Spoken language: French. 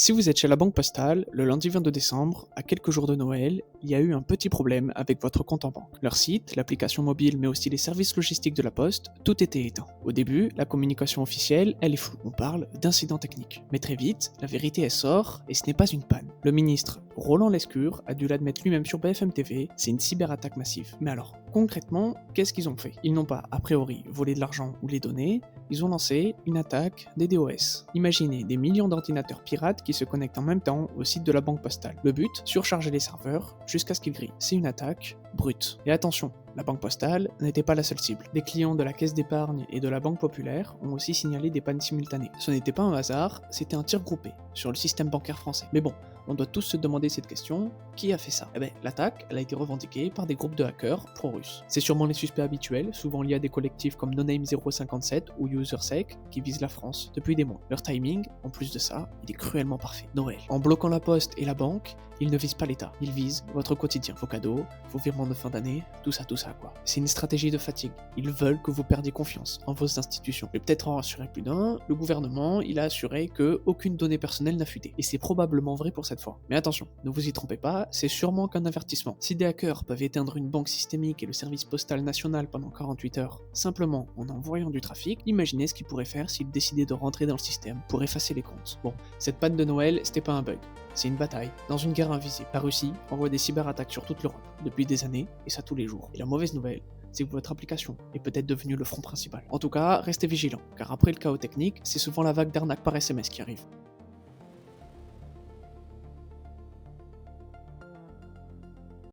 Si vous êtes chez la Banque Postale, le lundi 22 décembre, à quelques jours de Noël, il y a eu un petit problème avec votre compte en banque. Leur site, l'application mobile, mais aussi les services logistiques de la Poste, tout était éteint. Au début, la communication officielle, elle est floue. On parle d'incident technique. Mais très vite, la vérité elle sort, et ce n'est pas une panne. Le ministre Roland Lescure a dû l'admettre lui-même sur BFM TV, c'est une cyberattaque massive. Mais alors, concrètement, qu'est-ce qu'ils ont fait? Ils n'ont pas, a priori, volé de l'argent ou les données, ils ont lancé une attaque des DOS. Imaginez des millions d'ordinateurs pirates qui se connectent en même temps au site de la Banque Postale. Le but, surcharger les serveurs jusqu'à ce qu'ils grillent. C'est une attaque brute. Et attention, la Banque Postale n'était pas la seule cible. Les clients de la Caisse d'épargne et de la Banque Populaire ont aussi signalé des pannes simultanées. Ce n'était pas un hasard, c'était un tir groupé sur le système bancaire français. Mais bon, on doit tous se demander cette question, qui a fait ça? Eh bien, l'attaque, elle a été revendiquée par des groupes de hackers pro-russes. C'est sûrement les suspects habituels, souvent liés à des collectifs comme NoName057 ou UserSec, qui visent la France depuis des mois. Leur timing, en plus de ça, il est cruellement parfait. Noël. En bloquant la poste et la banque, ils ne visent pas l'État, ils visent votre quotidien, vos cadeaux, vos virements de fin d'année, tout ça quoi. C'est une stratégie de fatigue. Ils veulent que vous perdiez confiance en vos institutions. Et peut-être en rassurer plus d'un, le gouvernement, il a assuré que aucune donnée personnelle n'a fuité. Et c'est probablement vrai pour cette fois. Mais attention, ne vous y trompez pas, c'est sûrement qu'un avertissement. Si des hackers peuvent éteindre une banque systémique et le service postal national pendant 48 heures, simplement en envoyant du trafic, imaginez ce qu'ils pourraient faire s'ils décidaient de rentrer dans le système pour effacer les comptes. Bon, cette panne de Noël, c'était pas un bug. C'est une bataille, dans une guerre invisible. La Russie envoie des cyberattaques sur toute l'Europe, depuis des années, et ça tous les jours. Et la mauvaise nouvelle, c'est que votre application est peut-être devenue le front principal. En tout cas, restez vigilants, car après le chaos technique, c'est souvent la vague d'arnaques par SMS qui arrive.